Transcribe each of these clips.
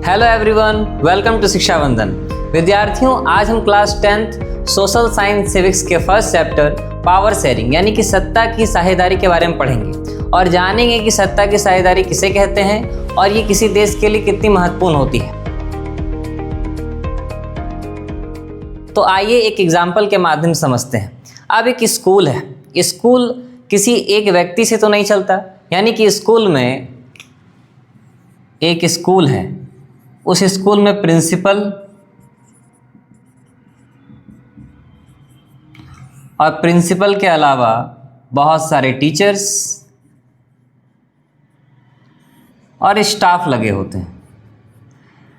Hello everyone, welcome to शिक्षा वंदन। विद्यार्थियों, आज हम class 10th social science civics के फर्स्ट चैप्टर पावर शेयरिंग यानी कि सत्ता की साझेदारी के बारे में पढ़ेंगे और जानेंगे कि सत्ता की साझेदारी किसे कहते हैं और ये किसी देश के लिए कितनी महत्वपूर्ण होती है। तो आइए एक एग्जाम्पल के माध्यम से समझते हैं। अब एक स्कूल है, स्कूल किसी एक व्यक्ति से तो नहीं चलता, यानी कि स्कूल में एक स्कूल है, उस स्कूल में प्रिंसिपल और प्रिंसिपल के अलावा बहुत सारे टीचर्स और स्टाफ लगे होते हैं।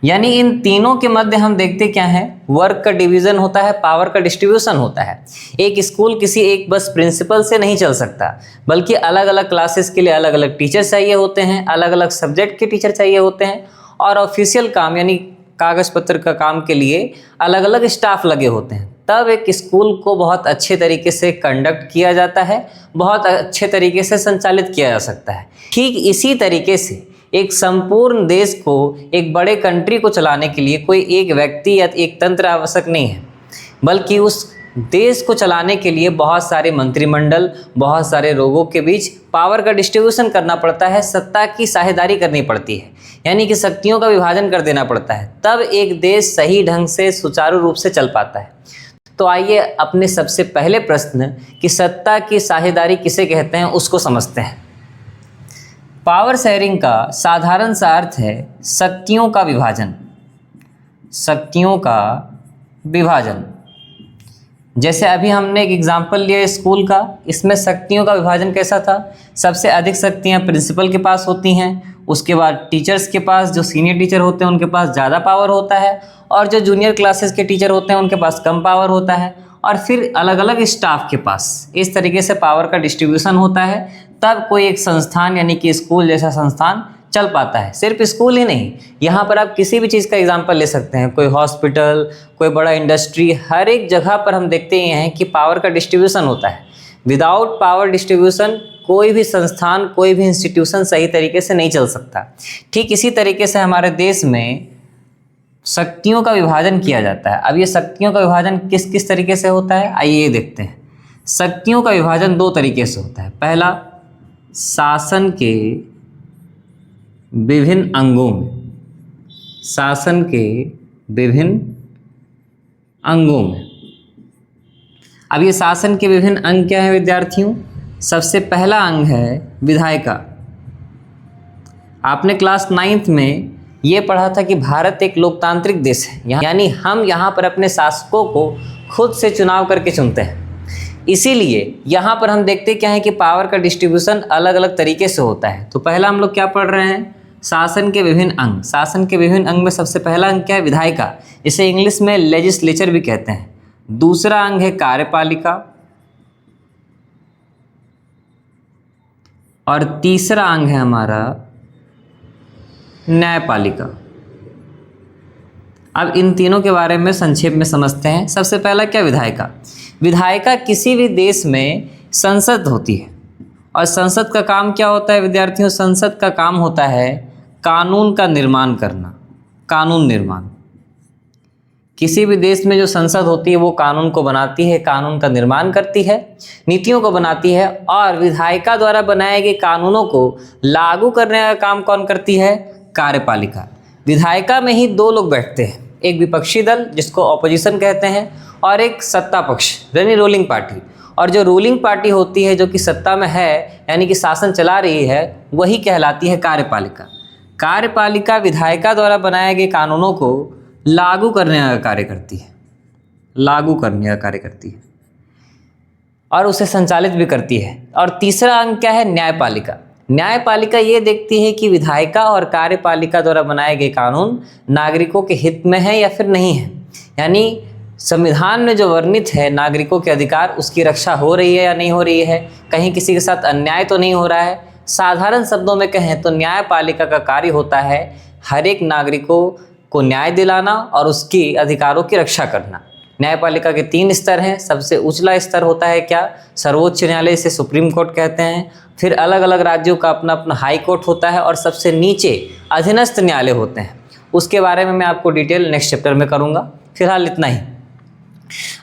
यानी इन तीनों के मध्य हम देखते क्या है, वर्क का डिवीजन होता है, पावर का डिस्ट्रीब्यूशन होता है। एक स्कूल किसी एक बस प्रिंसिपल से नहीं चल सकता, बल्कि अलग अलग क्लासेस के लिए अलग अलग टीचर चाहिए होते हैं, अलग अलग सब्जेक्ट के टीचर चाहिए होते हैं और ऑफिशियल काम यानी कागज पत्र का काम के लिए अलग अलग स्टाफ लगे होते हैं। तब एक स्कूल को बहुत अच्छे तरीके से कंडक्ट किया जाता है, बहुत अच्छे तरीके से संचालित किया जा सकता है। ठीक इसी तरीके से एक संपूर्ण देश को, एक बड़े कंट्री को चलाने के लिए कोई एक व्यक्ति या एक तंत्र आवश्यक नहीं है, बल्कि उस देश को चलाने के लिए बहुत सारे मंत्रिमंडल, बहुत सारे लोगों के बीच पावर का डिस्ट्रीब्यूशन करना पड़ता है, सत्ता की साझेदारी करनी पड़ती है, यानी कि शक्तियों का विभाजन कर देना पड़ता है। तब एक देश सही ढंग से सुचारू रूप से चल पाता है। तो आइए अपने सबसे पहले प्रश्न कि सत्ता की साझेदारी किसे कहते हैं उसको समझते हैं। पावर शेयरिंग का साधारण सा अर्थ है शक्तियों का विभाजन। शक्तियों का विभाजन, जैसे अभी हमने एक एग्जाम्पल लिया स्कूल का, इसमें शक्तियों का विभाजन कैसा था? सबसे अधिक शक्तियाँ प्रिंसिपल के पास होती हैं, उसके बाद टीचर्स के पास, जो सीनियर टीचर होते हैं उनके पास ज़्यादा पावर होता है और जो जूनियर क्लासेस के टीचर होते हैं उनके पास कम पावर होता है, और फिर अलग अलग स्टाफ के पास। इस तरीके से पावर का डिस्ट्रीब्यूशन होता है, तब कोई एक संस्थान यानी कि स्कूल जैसा संस्थान चल पाता है। सिर्फ स्कूल ही नहीं, यहाँ पर आप किसी भी चीज़ का एग्जाम्पल ले सकते हैं, कोई हॉस्पिटल, कोई बड़ा इंडस्ट्री, हर एक जगह पर हम देखते ही हैं कि पावर का डिस्ट्रीब्यूशन होता है। विदाउट पावर डिस्ट्रीब्यूशन कोई भी संस्थान, कोई भी इंस्टीट्यूशन सही तरीके से नहीं चल सकता। ठीक इसी तरीके से हमारे देश में शक्तियों का विभाजन किया जाता है। अब ये शक्तियों का विभाजन किस किस तरीके से होता है, आइए ये देखते हैं। शक्तियों का विभाजन दो तरीके से होता है। पहला, शासन के विभिन्न अंगों में, शासन के विभिन्न अंगों में। अब ये शासन के विभिन्न अंग क्या है विद्यार्थियों? सबसे पहला अंग है विधायिका। आपने क्लास 9th में ये पढ़ा था कि भारत एक लोकतांत्रिक देश है, यानी हम यहाँ पर अपने शासकों को खुद से चुनाव करके चुनते हैं। इसीलिए यहाँ पर हम देखते क्या है कि पावर का डिस्ट्रीब्यूशन अलग अलग तरीके से होता है। तो पहला हम लोग क्या पढ़ रहे हैं? शासन के विभिन्न अंग। शासन के विभिन्न अंग में सबसे पहला अंग क्या है? विधायिका। इसे इंग्लिश में लेजिस्लेचर भी कहते हैं। दूसरा अंग है कार्यपालिका और तीसरा अंग है हमारा न्यायपालिका। अब इन तीनों के बारे में संक्षेप में समझते हैं। सबसे पहला क्या? विधायिका। विधायिका किसी भी देश में संसद होती है और संसद का काम क्या होता है विद्यार्थियों? संसद का काम होता है कानून का निर्माण करना। कानून निर्माण, किसी भी देश में जो संसद होती है वो कानून को बनाती है, कानून का निर्माण करती है, नीतियों को बनाती है, और विधायिका द्वारा बनाए गए कानूनों को लागू करने का काम कौन करती है? कार्यपालिका। विधायिका में ही दो लोग बैठते हैं, एक विपक्षी दल जिसको ऑपोजिशन कहते हैं और एक सत्ता पक्ष यानी रूलिंग पार्टी। और जो रूलिंग पार्टी होती है, जो कि सत्ता में है यानी कि शासन चला रही है, वही कहलाती है कार्यपालिका। कार्यपालिका विधायिका द्वारा बनाए गए कानूनों को लागू करने का कार्य करती है, लागू करने का कार्य करती है और उसे संचालित भी करती है। और तीसरा अंग क्या है? न्यायपालिका। न्यायपालिका ये देखती है कि विधायिका और कार्यपालिका द्वारा बनाए गए कानून नागरिकों के हित में है या फिर नहीं है, यानी संविधान में जो वर्णित है नागरिकों के अधिकार, उसकी रक्षा हो रही है या नहीं हो रही है, कहीं किसी के साथ अन्याय तो नहीं हो रहा है। साधारण शब्दों में कहें तो न्यायपालिका का कार्य होता है हर एक नागरिकों को न्याय दिलाना और उसकी अधिकारों की रक्षा करना। न्यायपालिका के 3 स्तर हैं। सबसे उचला स्तर होता है क्या? सर्वोच्च न्यायालय, से सुप्रीम कोर्ट कहते हैं। फिर अलग अलग राज्यों का अपना अपना हाई कोर्ट होता है और सबसे नीचे अधीनस्थ न्यायालय होते हैं। उसके बारे में मैं आपको डिटेल नेक्स्ट चैप्टर में करूँगा। फिलहाल इतना ही।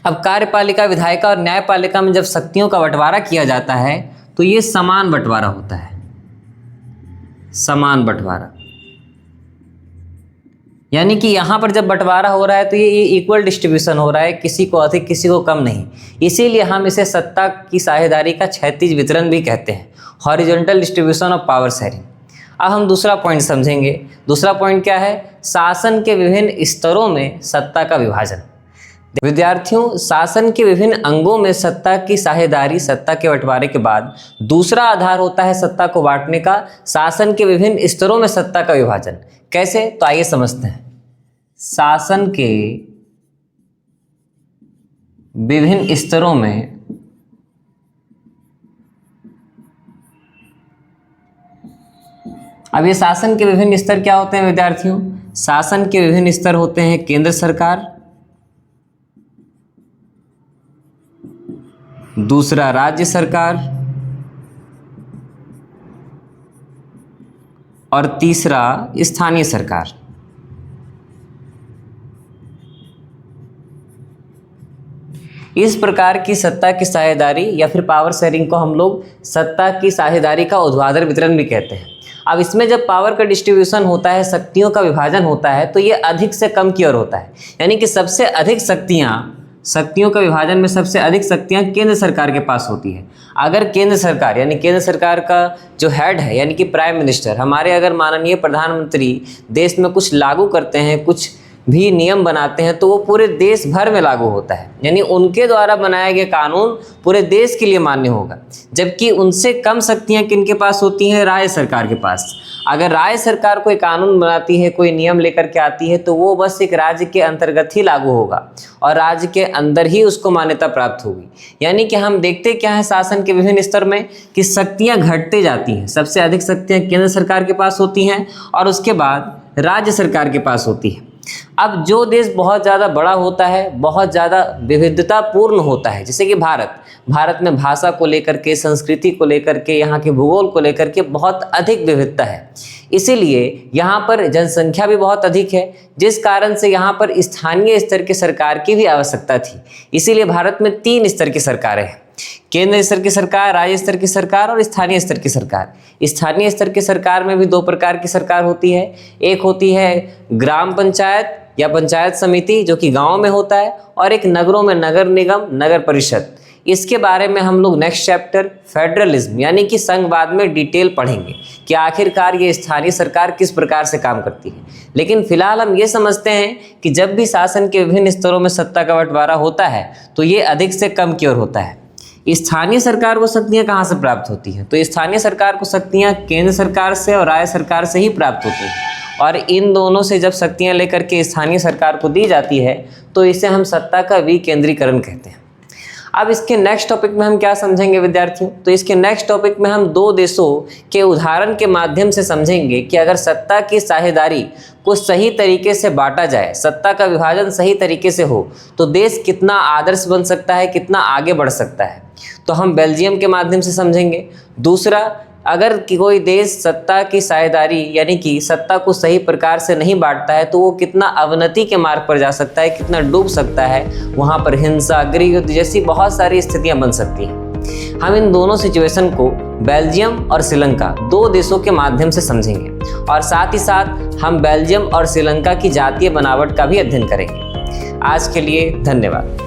अब कार्यपालिका, विधायिका और न्यायपालिका में जब शक्तियों का बंटवारा किया जाता है तो ये समान बंटवारा होता है, समान बंटवारा। यानी कि यहाँ पर जब बंटवारा हो रहा है तो ये इक्वल डिस्ट्रीब्यूशन हो रहा है, किसी को अधिक किसी को कम नहीं। इसीलिए हम इसे सत्ता की साझेदारी का क्षैतिज वितरण भी कहते हैं, horizontal distribution of power sharing. अब हम दूसरा पॉइंट समझेंगे। दूसरा पॉइंट क्या है? शासन के विभिन्न स्तरों में सत्ता का विभाजन। विद्यार्थियों, शासन के विभिन्न अंगों में सत्ता की साझेदारी, सत्ता के बंटवारे के बाद दूसरा आधार होता है सत्ता को बांटने का, शासन के विभिन्न स्तरों में सत्ता का विभाजन। कैसे? तो आइए समझते हैं। शासन के विभिन्न स्तरों में अब ये शासन के विभिन्न स्तर क्या होते हैं विद्यार्थियों? शासन के विभिन्न स्तर होते हैं केंद्र सरकार, दूसरा राज्य सरकार और तीसरा स्थानीय सरकार। इस प्रकार की सत्ता की साझेदारी या फिर पावर शेयरिंग को हम लोग सत्ता की साझेदारी का ऊर्ध्वाधर वितरण भी कहते हैं। अब इसमें जब पावर का डिस्ट्रीब्यूशन होता है, शक्तियों का विभाजन होता है, तो ये अधिक से कम की ओर होता है। यानी कि सबसे अधिक शक्तियों का विभाजन में सबसे अधिक शक्तियां केंद्र सरकार के पास होती है। अगर केंद्र सरकार यानी केंद्र सरकार का जो हेड है यानी कि प्राइम मिनिस्टर, हमारे अगर माननीय प्रधानमंत्री देश में कुछ लागू करते हैं, कुछ भी नियम बनाते हैं, तो वो पूरे देश भर में लागू होता है। यानी उनके द्वारा बनाया गया कानून पूरे देश के लिए मान्य होगा। जबकि उनसे कम शक्तियां किनके पास होती हैं? राज्य सरकार के पास। अगर राज्य सरकार कोई कानून बनाती है, कोई नियम लेकर के आती है, तो वो बस एक राज्य के अंतर्गत ही लागू होगा और राज्य के अंदर ही उसको मान्यता प्राप्त होगी। यानी कि हम देखते क्या है शासन के विभिन्न स्तर में कि शक्तियां घटते जाती हैं। सबसे अधिक शक्तियां केंद्र सरकार के पास होती हैं और उसके बाद राज्य सरकार के पास होती है। अब जो देश बहुत ज़्यादा बड़ा होता है, बहुत ज़्यादा विविधतापूर्ण होता है, जैसे कि भारत में भाषा को लेकर के, संस्कृति को लेकर के, यहाँ के भूगोल को लेकर के बहुत अधिक विविधता है। इसीलिए यहाँ पर जनसंख्या भी बहुत अधिक है, जिस कारण से यहाँ पर स्थानीय स्तर की सरकार की भी आवश्यकता थी। इसीलिए भारत में 3 स्तर की सरकारें हैं, केंद्र स्तर की सरकार, राज्य स्तर की सरकार और स्थानीय स्तर की सरकार। स्थानीय स्तर की सरकार में भी 2 प्रकार की सरकार होती है। एक होती है ग्राम पंचायत या पंचायत समिति, जो कि गाँव में होता है, और एक नगरों में नगर निगम, नगर परिषद। इसके बारे में हम लोग नेक्स्ट चैप्टर फेडरलिज्म यानी कि संघवाद में डिटेल पढ़ेंगे कि आखिरकार ये स्थानीय सरकार किस प्रकार से काम करती है। लेकिन फिलहाल हम ये समझते हैं कि जब भी शासन के विभिन्न स्तरों में सत्ता का बंटवारा होता है तो ये अधिक से कम की ओर होता है। स्थानीय सरकार को शक्तियाँ कहाँ से प्राप्त होती हैं? तो स्थानीय सरकार को शक्तियाँ केंद्र सरकार से और राज्य सरकार से ही प्राप्त होती हैं, और इन दोनों से जब शक्तियाँ लेकर के स्थानीय सरकार को दी जाती है तो इसे हम सत्ता का विकेंद्रीकरण कहते हैं। अब इसके नेक्स्ट टॉपिक में हम क्या समझेंगे विद्यार्थियों? तो इसके नेक्स्ट टॉपिक में हम 2 देशों के उदाहरण के माध्यम से समझेंगे कि अगर सत्ता की साझेदारी को सही तरीके से बांटा जाए, सत्ता का विभाजन सही तरीके से हो, तो देश कितना आदर्श बन सकता है, कितना आगे बढ़ सकता है। तो हम बेल्जियम के माध्यम से समझेंगे। दूसरा, अगर कोई देश सत्ता की साझेदारी यानी कि सत्ता को सही प्रकार से नहीं बांटता है तो वो कितना अवनति के मार्ग पर जा सकता है, कितना डूब सकता है, वहाँ पर हिंसा, गृह युद्ध जैसी बहुत सारी स्थितियाँ बन सकती हैं। हम इन दोनों सिचुएशन को बेल्जियम और श्रीलंका 2 देशों के माध्यम से समझेंगे, और साथ ही साथ हम बेल्जियम और श्रीलंका की जातीय बनावट का भी अध्ययन करेंगे। आज के लिए धन्यवाद।